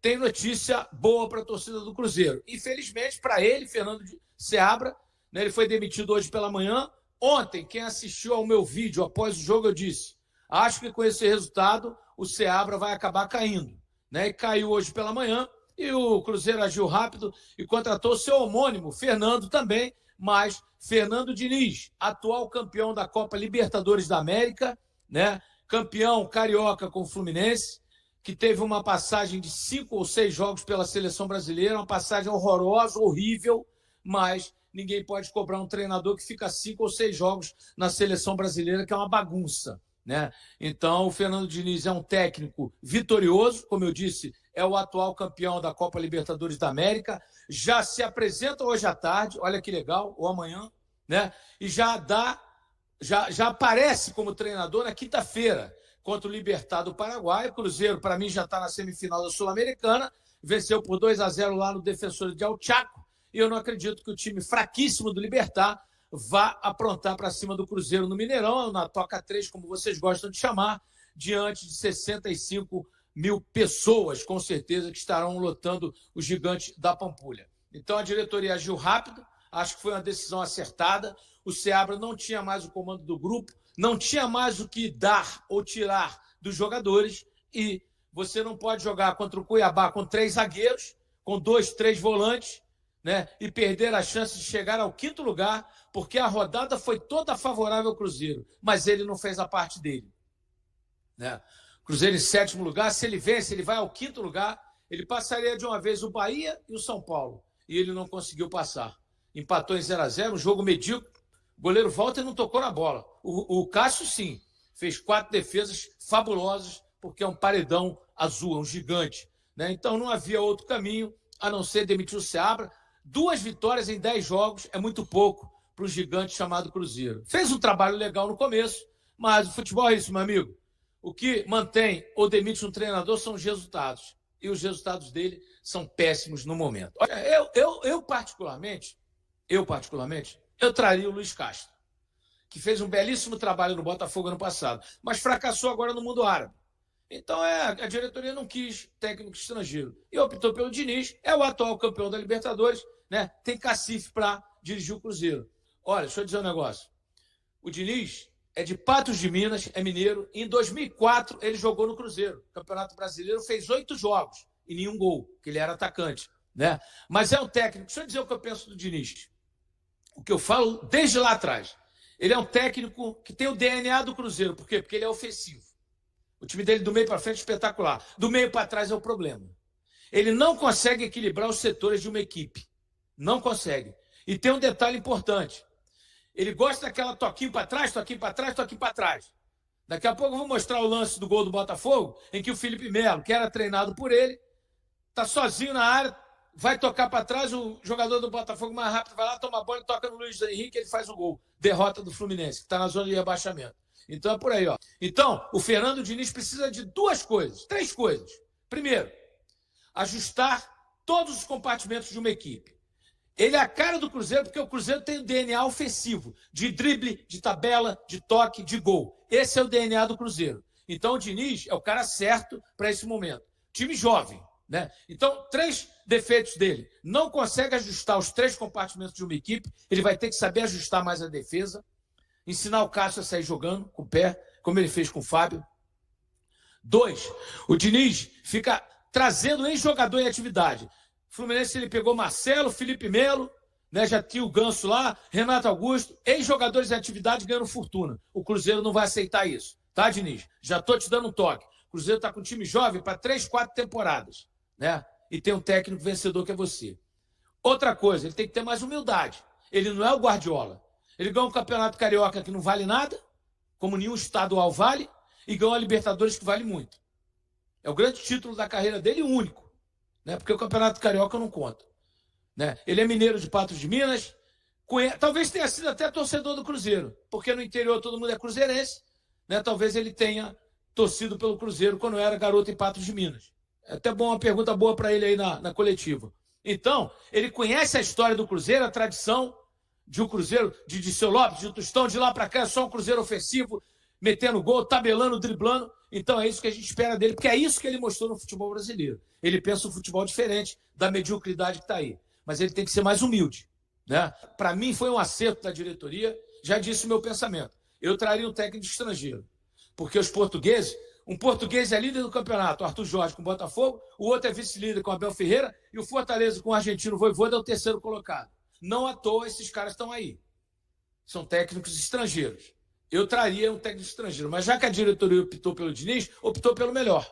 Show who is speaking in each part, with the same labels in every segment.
Speaker 1: tem notícia boa para a torcida do Cruzeiro. Infelizmente, para ele, Fernando Seabra, né, ele foi demitido hoje pela manhã. Ontem, quem assistiu ao meu vídeo após o jogo, eu disse, acho que com esse resultado, o Seabra vai acabar caindo. Né? E caiu hoje pela manhã, e o Cruzeiro agiu rápido e contratou seu homônimo, Fernando também, mas Fernando Diniz, atual campeão da Copa Libertadores da América, né? Campeão carioca com o Fluminense, que teve uma passagem de 5 ou 6 jogos pela seleção brasileira, uma passagem horrorosa, horrível, mas ninguém pode cobrar um treinador que fica 5 ou 6 jogos na seleção brasileira, que é uma bagunça. Né? Então, o Fernando Diniz é um técnico vitorioso, como eu disse, é o atual campeão da Copa Libertadores da América, já se apresenta hoje à tarde, olha que legal, ou amanhã, né? E já aparece como treinador na quinta-feira contra o Libertad do Paraguai. O Cruzeiro, para mim, já está na semifinal da Sul-Americana, venceu por 2-0 lá no Defensor de El Chaco, e eu não acredito que o time fraquíssimo do Libertad vá aprontar para cima do Cruzeiro no Mineirão, na Toca 3, como vocês gostam de chamar, diante de 65 mil pessoas, com certeza, que estarão lotando o Gigante da Pampulha. Então, a diretoria agiu rápido, acho que foi uma decisão acertada. O Seabra não tinha mais o comando do grupo, não tinha mais o que dar ou tirar dos jogadores, e você não pode jogar contra o Cuiabá com 3 zagueiros, com 2, 3 volantes, né, e perder a chance de chegar ao 5º lugar, porque a rodada foi toda favorável ao Cruzeiro, mas ele não fez a parte dele. Né? Cruzeiro em 7º lugar, se ele vence, ele vai ao 5º lugar, ele passaria de uma vez o Bahia e o São Paulo, e ele não conseguiu passar. Empatou em 0-0, um jogo medíocre, o goleiro Walter não tocou na bola. O Cássio, sim, fez 4 defesas fabulosas, porque é um paredão azul, é um gigante. Né? Então não havia outro caminho, a não ser demitir o Seabra. 2 vitórias em 10 jogos é muito pouco para o gigante chamado Cruzeiro. Fez um trabalho legal no começo, mas o futebol é isso, meu amigo. O que mantém ou demite um treinador são os resultados. E os resultados dele são péssimos no momento. Olha, eu particularmente, eu traria o Luiz Castro, que fez um belíssimo trabalho no Botafogo ano passado, mas fracassou agora no mundo árabe. Então, a diretoria não quis técnico estrangeiro e optou pelo Diniz, é o atual campeão da Libertadores, né? Tem cacife para dirigir o Cruzeiro. Olha, deixa eu dizer um negócio. O Diniz é de Patos de Minas, é mineiro. Em 2004, ele jogou no Cruzeiro. O Campeonato Brasileiro fez 8 jogos e nenhum gol, porque ele era atacante. Né? Mas é um técnico. Deixa eu dizer o que eu penso do Diniz. O que eu falo desde lá atrás. Ele é um técnico que tem o DNA do Cruzeiro. Por quê? Porque ele é ofensivo. O time dele do meio para frente é espetacular. Do meio para trás é o problema. Ele não consegue equilibrar os setores de uma equipe. Não consegue. E tem um detalhe importante. Ele gosta daquela toquinho para trás, toquinho para trás, toquinho para trás. Daqui a pouco eu vou mostrar o lance do gol do Botafogo, em que o Felipe Melo, que era treinado por ele, está sozinho na área, vai tocar para trás, o jogador do Botafogo mais rápido vai lá, toma a bola e toca no Luiz Henrique, ele faz o gol. Derrota do Fluminense, que está na zona de rebaixamento. Então é por aí, ó. Então, o Fernando Diniz precisa de 2 coisas, 3 coisas. Primeiro, ajustar todos os compartimentos de uma equipe. Ele é a cara do Cruzeiro porque o Cruzeiro tem o DNA ofensivo, de drible, de tabela, de toque, de gol. Esse é o DNA do Cruzeiro. Então o Diniz é o cara certo para esse momento. Time jovem, né? Então, 3 defeitos dele. Não consegue ajustar os 3 compartimentos de uma equipe, ele vai ter que saber ajustar mais a defesa. Ensinar o Cássio a sair jogando com o pé, como ele fez com o Fábio. 2, o Diniz fica trazendo ex-jogador em atividade. O Fluminense ele pegou Marcelo, Felipe Melo, né, já tinha o Ganso lá, Renato Augusto, ex-jogadores em atividade ganhando fortuna. O Cruzeiro não vai aceitar isso, tá, Diniz? Já estou te dando um toque. O Cruzeiro está com um time jovem para 3, 4 temporadas, né? E tem um técnico vencedor que é você. Outra coisa, ele tem que ter mais humildade. Ele não é o Guardiola. Ele ganhou um campeonato carioca que não vale nada, como nenhum estadual vale, e ganhou a Libertadores que vale muito. É o grande título da carreira dele e o único, né? Porque o campeonato carioca não conta. Né? Ele é mineiro de Patos de Minas, talvez tenha sido até torcedor do Cruzeiro, porque no interior todo mundo é cruzeirense, né? Talvez ele tenha torcido pelo Cruzeiro quando era garoto em Patos de Minas. É até bom, uma pergunta boa para ele aí na coletiva. Então, ele conhece a história do Cruzeiro, a tradição de um Cruzeiro, de Dirceu Lopes, de Tostão, de lá para cá é só um Cruzeiro ofensivo, metendo gol, tabelando, driblando. Então é isso que a gente espera dele, porque é isso que ele mostrou no futebol brasileiro. Ele pensa um futebol diferente da mediocridade que está aí. Mas ele tem que ser mais humilde, né? Para mim foi um acerto da diretoria, já disse o meu pensamento. Eu traria um técnico estrangeiro, porque os portugueses, um português é líder do campeonato, o Arthur Jorge com o Botafogo, o outro é vice-líder com o Abel Ferreira e o Fortaleza com o argentino Vojvoda é o terceiro colocado. Não à toa esses caras estão aí. São técnicos estrangeiros. Eu traria um técnico estrangeiro, mas já que a diretoria optou pelo Diniz, optou pelo melhor.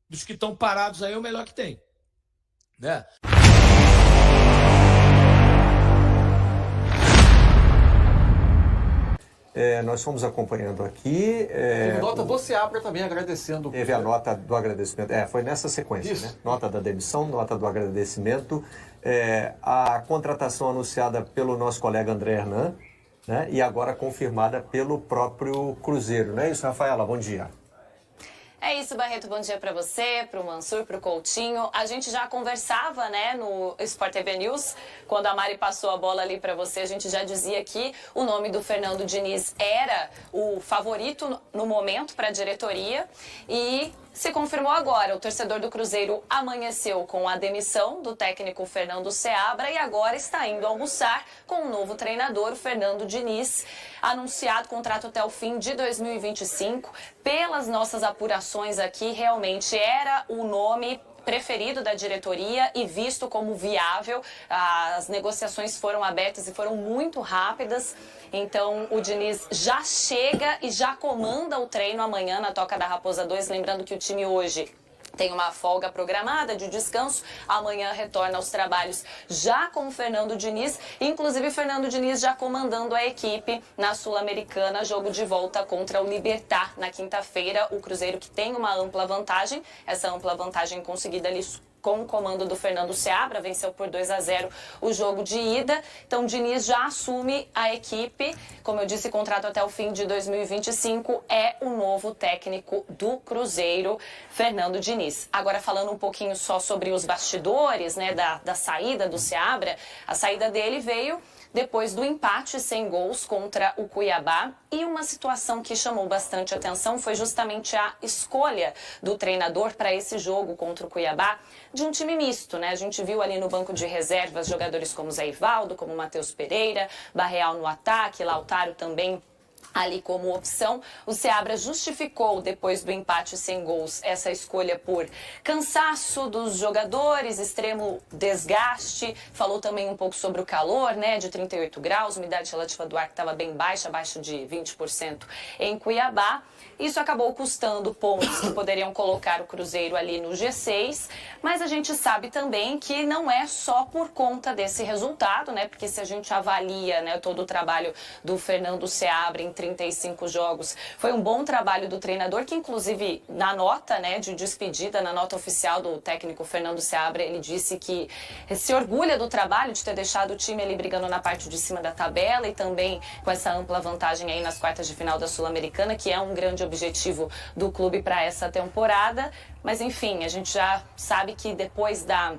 Speaker 1: Dos que estão parados aí é o melhor que tem, né?
Speaker 2: Nós fomos acompanhando aqui.
Speaker 3: Teve nota do Seabra também agradecendo.
Speaker 2: Teve a nota do agradecimento. Foi nessa sequência, né? Nota da demissão, nota do agradecimento. A contratação anunciada pelo nosso colega André Hernan, né? E agora confirmada pelo próprio Cruzeiro. Não é isso, Rafaela? Bom dia.
Speaker 4: É isso, Barreto. Bom dia para você, para o Mansur, para o Coutinho. A gente já conversava, né, no Sport TV News, quando a Mari passou a bola ali para você, a gente já dizia que o nome do Fernando Diniz era o favorito no momento para a diretoria e se confirmou agora. O torcedor do Cruzeiro amanheceu com a demissão do técnico Fernando Seabra e agora está indo almoçar com o novo treinador, o Fernando Diniz, anunciado contrato até o fim de 2025. Pelas nossas apurações aqui, realmente era o nome preferido da diretoria e visto como viável. As negociações foram abertas e foram muito rápidas. Então, o Diniz já chega e já comanda o treino amanhã na Toca da Raposa 2. Lembrando que o time hoje tem uma folga programada de descanso. Amanhã retorna aos trabalhos já com o Fernando Diniz. Inclusive, Fernando Diniz já comandando a equipe na Sul-Americana. Jogo de volta contra o Libertad na quinta-feira. O Cruzeiro que tem uma ampla vantagem. Essa ampla vantagem conseguida ali com o comando do Fernando Seabra, venceu por 2-0 o jogo de ida. Então, o Diniz já assume a equipe. Como eu disse, contrato até o fim de 2025. É o novo técnico do Cruzeiro, Fernando Diniz. Agora, falando um pouquinho só sobre os bastidores, né, da saída do Seabra, a saída dele veio depois do empate sem gols contra o Cuiabá. E uma situação que chamou bastante atenção foi justamente a escolha do treinador para esse jogo contra o Cuiabá de um time misto, né? A gente viu ali no banco de reservas jogadores como Zé Ivaldo, como Matheus Pereira, Barreal no ataque, Lautaro também ali como opção. O Seabra justificou, depois do empate sem gols, essa escolha por cansaço dos jogadores, extremo desgaste. Falou também um pouco sobre o calor, né, de 38 graus, umidade relativa do ar que estava bem baixa, abaixo de 20% em Cuiabá. Isso acabou custando pontos que poderiam colocar o Cruzeiro ali no G6, mas a gente sabe também que não é só por conta desse resultado, né? Porque se a gente avalia, né, todo o trabalho do Fernando Seabra em 35 jogos, foi um bom trabalho do treinador, que inclusive na nota, né, de despedida, na nota oficial do técnico Fernando Seabra, ele disse que se orgulha do trabalho, de ter deixado o time ali brigando na parte de cima da tabela e também com essa ampla vantagem aí nas quartas de final da Sul-Americana, que é um grande objetivo do clube para essa temporada. Mas enfim, a gente já sabe que depois da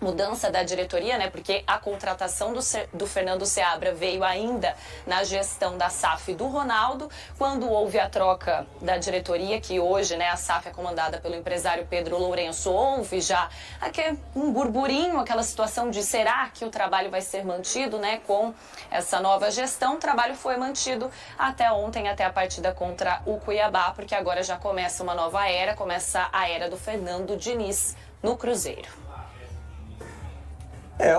Speaker 4: mudança da diretoria, né, porque a contratação do Fernando Seabra veio ainda na gestão da SAF do Ronaldo, quando houve a troca da diretoria, que hoje, né, a SAF é comandada pelo empresário Pedro Lourenço, houve já um burburinho, aquela situação de será que o trabalho vai ser mantido, né, com essa nova gestão. O trabalho foi mantido até ontem, até a partida contra o Cuiabá, porque agora já começa uma nova era, começa a era do Fernando Diniz no Cruzeiro.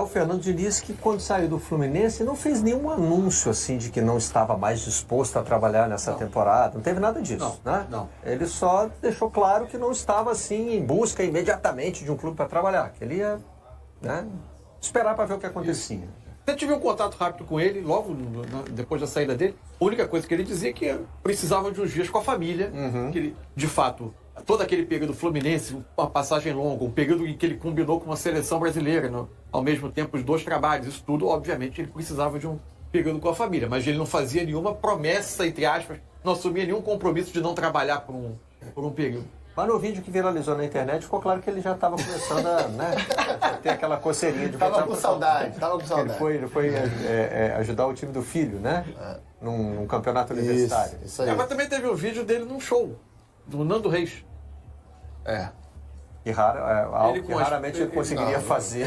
Speaker 2: O Fernando Diniz, que quando saiu do Fluminense não fez nenhum anúncio assim de que não estava mais disposto a trabalhar nessa temporada, não teve nada disso, né?
Speaker 3: Não.
Speaker 2: Ele só deixou claro que não estava assim em busca imediatamente de um clube para trabalhar, que ele ia, né, esperar para ver o que acontecia.
Speaker 3: Eu tive um contato rápido com ele, logo depois da saída dele. A única coisa que ele dizia é que precisava de uns dias com a família, que ele, de fato, todo aquele período Fluminense, uma passagem longa, um período em que ele combinou com uma seleção brasileira, ao mesmo tempo os dois trabalhos, isso tudo, obviamente, ele precisava de um período com a família, mas ele não fazia nenhuma promessa, entre aspas, não assumia nenhum compromisso de não trabalhar por um período.
Speaker 2: Mas no vídeo que viralizou na internet, ficou claro que ele já estava começando a ter aquela coceirinha de
Speaker 5: Tava com saudade.
Speaker 2: Ele foi ajudar o time do filho, né? num campeonato universitário.
Speaker 5: Isso aí.
Speaker 3: Mas também teve um vídeo dele num show, do Nando Reis.
Speaker 2: E algo
Speaker 3: Ele
Speaker 2: que
Speaker 3: com as-
Speaker 2: raramente ele conseguiria fazer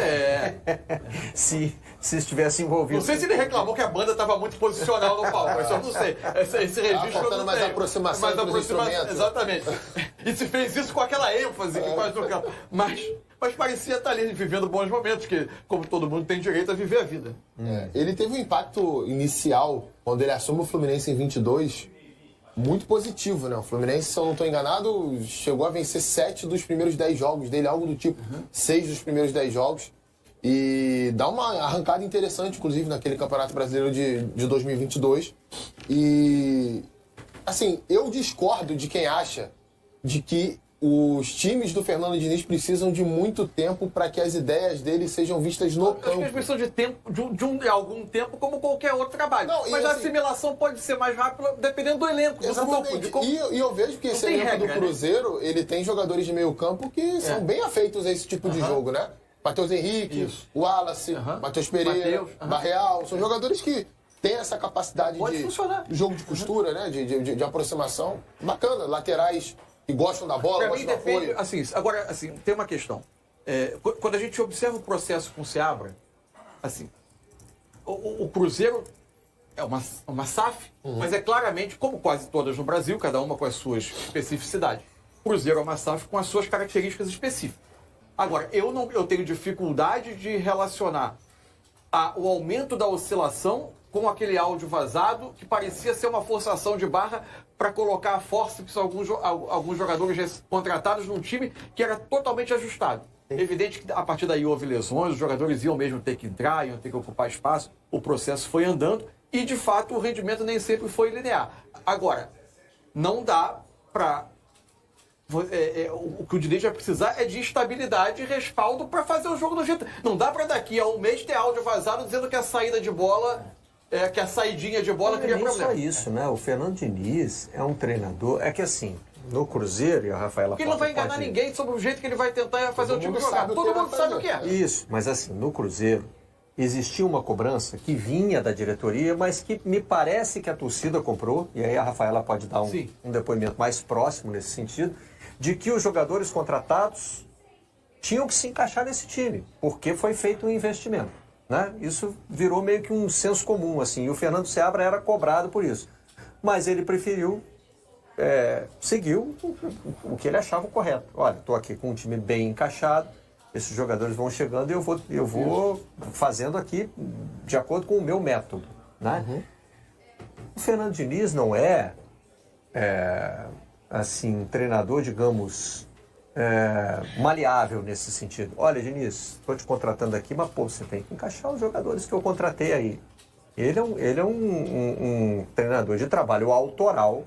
Speaker 2: se estivesse envolvido.
Speaker 3: Não sei se ele reclamou que a banda estava muito posicional no palco, isso eu não sei. Esse registro eu
Speaker 5: faltando
Speaker 3: não
Speaker 5: mais
Speaker 3: tenho.
Speaker 5: aproximação entre os instrumentos.
Speaker 3: Exatamente. E se fez isso com aquela ênfase que faz no campo. Mas parecia estar ali vivendo bons momentos, que como todo mundo tem direito a viver a vida.
Speaker 5: Ele teve um impacto inicial, quando ele assume o Fluminense em 22, muito positivo, né? O Fluminense, se eu não estou enganado, chegou a vencer 7 dos primeiros 10 jogos dele, algo do tipo. 6 dos primeiros 10 jogos. E dá uma arrancada interessante, inclusive, naquele Campeonato Brasileiro de 2022. E, assim, eu discordo de quem acha de que os times do Fernando Diniz precisam de muito tempo para que as ideias dele sejam vistas no
Speaker 3: Acho que eles
Speaker 5: campo.
Speaker 3: precisam de tempo, de algum tempo, como qualquer outro trabalho.
Speaker 5: Não, e
Speaker 3: mas a
Speaker 5: assim-
Speaker 3: assimilação pode ser mais rápida dependendo do elenco, do grupo.
Speaker 5: Exatamente.
Speaker 3: De como...
Speaker 5: E eu vejo que esse
Speaker 3: tem
Speaker 5: elenco
Speaker 3: regra,
Speaker 5: do
Speaker 3: né?
Speaker 5: Cruzeiro, ele tem jogadores de meio campo que são bem afeitos a esse tipo de jogo, né? Matheus Henrique, o Wallace, Matheus Pereira, Barreal, são jogadores que têm essa capacidade
Speaker 3: Pode
Speaker 5: de
Speaker 3: funcionar.
Speaker 5: jogo de costura, né? De aproximação. Bacana. Laterais que gostam da bola,
Speaker 3: Pra
Speaker 5: gostam
Speaker 3: mim
Speaker 5: do apoio.
Speaker 3: depende, assim, agora, assim, tem uma questão. Quando a gente observa o processo com o Seabra, assim, o Cruzeiro é uma SAF, mas é claramente, como quase todas no Brasil, cada uma com as suas especificidades. O Cruzeiro é uma SAF com as suas características específicas. Agora, eu tenho dificuldade de relacionar o aumento da oscilação com aquele áudio vazado que parecia ser uma forçação de barra para colocar a forceps alguns jogadores contratados num time que era totalmente ajustado. Evidente que a partir daí houve lesões, os jogadores iam mesmo ter que entrar, iam ter que ocupar espaço, o processo foi andando e, de fato, o rendimento nem sempre foi linear. Agora, não dá para... o que o Diniz vai precisar é de estabilidade e respaldo para fazer o jogo do jeito. Não dá para daqui a um mês ter áudio vazado dizendo que a saída de bola, que a saidinha de bola cria
Speaker 2: Não é
Speaker 3: problema.
Speaker 2: só isso, né? O Fernando Diniz é um treinador... É que assim, no Cruzeiro, e a Rafaela...
Speaker 3: Porque ele não vai enganar ninguém sobre o jeito que ele vai tentar fazer o time jogar. Todo mundo sabe o que é.
Speaker 2: Isso, mas assim, no Cruzeiro, existia uma cobrança que vinha da diretoria, mas que me parece que a torcida comprou, e aí a Rafaela pode dar um depoimento mais próximo nesse sentido, de que os jogadores contratados tinham que se encaixar nesse time, porque foi feito um investimento, né? Isso virou meio que um senso comum, assim, e o Fernando Seabra era cobrado por isso. Mas ele preferiu, seguiu o que ele achava correto. Olha, estou aqui com um time bem encaixado, esses jogadores vão chegando e eu vou fazendo aqui de acordo com o meu método, né? O Fernando Diniz não assim, um treinador, digamos, maleável nesse sentido. Olha, Diniz, estou te contratando aqui, mas pô, você tem que encaixar os jogadores que eu contratei aí. Ele é um treinador de trabalho autoral,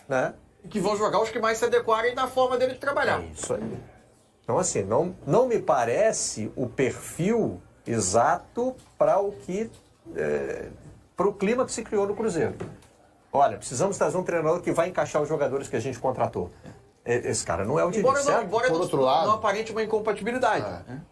Speaker 2: né?
Speaker 3: Que vão jogar os que mais se adequarem da forma dele de trabalhar.
Speaker 2: É isso aí. Então, assim, não me parece o perfil exato para o clima que se criou no Cruzeiro. Olha, precisamos trazer um treinador que vai encaixar os jogadores que a gente contratou. Esse cara não é o Diniz, certo?
Speaker 3: Embora
Speaker 5: Por outro lado,
Speaker 3: não aparente uma incompatibilidade.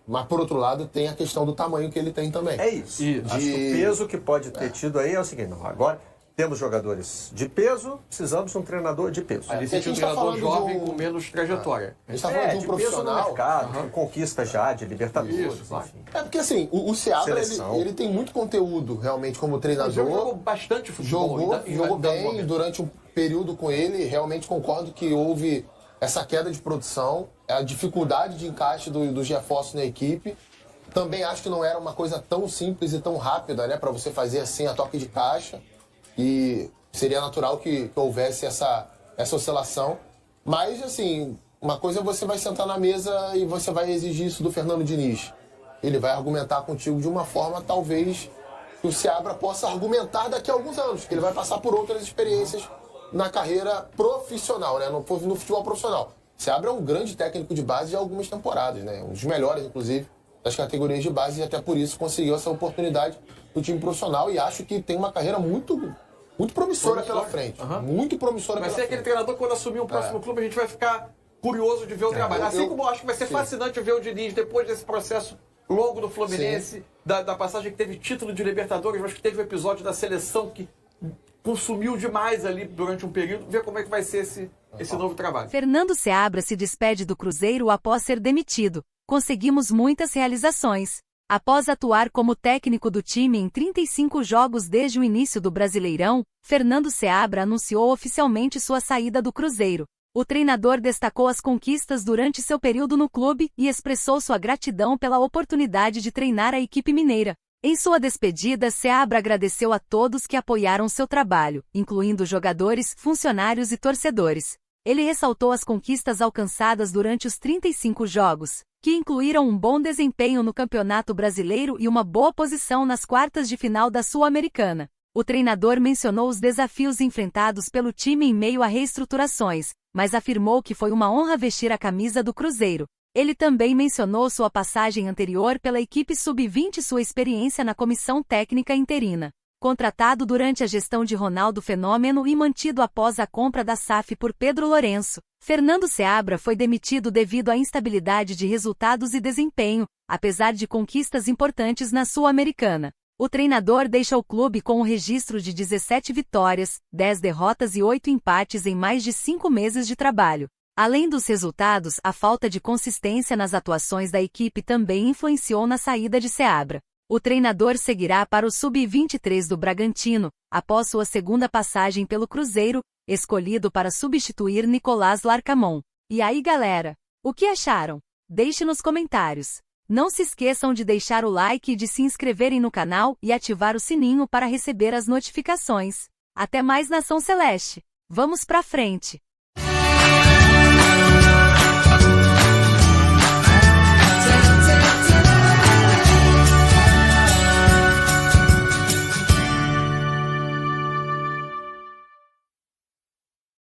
Speaker 5: Mas, por outro lado, tem a questão do tamanho que ele tem também.
Speaker 2: É isso. Acho que o peso que pode ter tido aí é o seguinte, não, agora temos jogadores de peso, precisamos de um treinador de peso.
Speaker 3: Ali
Speaker 5: a
Speaker 3: se
Speaker 5: gente
Speaker 3: um
Speaker 5: tá
Speaker 3: treinador
Speaker 5: falando
Speaker 3: jovem
Speaker 5: de um-
Speaker 3: com menos trajetória.
Speaker 5: A gente está falando de um
Speaker 2: de peso no
Speaker 5: profissional.
Speaker 2: mercado, com conquista já de Libertadores,
Speaker 3: Isso, vai.
Speaker 2: enfim.
Speaker 5: É porque assim, o Seabra,
Speaker 2: Seleção.
Speaker 5: ele tem muito conteúdo realmente como
Speaker 3: Mas
Speaker 5: treinador.
Speaker 3: jogou bastante futebol.
Speaker 5: Jogou bem durante um período com ele. Realmente concordo que houve essa queda de produção, a dificuldade de encaixe dos reforços na equipe. Também acho que não era uma coisa tão simples e tão rápida, né, para você fazer assim a toque de caixa. E seria natural que houvesse essa oscilação. Mas, assim, uma coisa é você vai sentar na mesa e você vai exigir isso do Fernando Diniz. Ele vai argumentar contigo de uma forma, talvez, que o Seabra possa argumentar daqui a alguns anos, que ele vai passar por outras experiências na carreira profissional, né? no futebol profissional. Seabra é um grande técnico de base de algumas temporadas, né? Um dos melhores, inclusive, das categorias de base, e até por isso conseguiu essa oportunidade do time profissional, e acho que tem uma carreira muito promissora pela frente. Muito promissora
Speaker 3: Vai
Speaker 5: pela
Speaker 3: ser aquele
Speaker 5: frente.
Speaker 3: treinador que, quando assumir o próximo clube, a gente vai ficar curioso de ver o trabalho. Assim como eu acho que vai ser fascinante ver o Diniz depois desse processo longo do Fluminense, da passagem que teve título de Libertadores, mas que teve o episódio da seleção que consumiu demais ali durante um período, ver como é que vai ser esse novo trabalho.
Speaker 6: Fernando Seabra se despede do Cruzeiro após ser demitido. Conseguimos muitas realizações. Após atuar como técnico do time em 35 jogos desde o início do Brasileirão, Fernando Seabra anunciou oficialmente sua saída do Cruzeiro. O treinador destacou as conquistas durante seu período no clube e expressou sua gratidão pela oportunidade de treinar a equipe mineira. Em sua despedida, Seabra agradeceu a todos que apoiaram seu trabalho, incluindo jogadores, funcionários e torcedores. Ele ressaltou as conquistas alcançadas durante os 35 jogos, que incluíram um bom desempenho no Campeonato Brasileiro e uma boa posição nas quartas de final da Sul-Americana. O treinador mencionou os desafios enfrentados pelo time em meio a reestruturações, mas afirmou que foi uma honra vestir a camisa do Cruzeiro. Ele também mencionou sua passagem anterior pela equipe sub-20 e sua experiência na comissão técnica interina. Contratado durante a gestão de Ronaldo Fenômeno e mantido após a compra da SAF por Pedro Lourenço, Fernando Seabra foi demitido devido à instabilidade de resultados e desempenho, apesar de conquistas importantes na Sul-Americana. O treinador deixa o clube com um registro de 17 vitórias, 10 derrotas e 8 empates em mais de 5 meses de trabalho. Além dos resultados, a falta de consistência nas atuações da equipe também influenciou na saída de Seabra. O treinador seguirá para o Sub-23 do Bragantino, após sua segunda passagem pelo Cruzeiro, escolhido para substituir Nicolás Larcamon. E aí, galera? O que acharam? Deixe nos comentários. Não se esqueçam de deixar o like e de se inscreverem no canal e ativar o sininho para receber as notificações. Até mais, Nação Celeste! Vamos pra frente!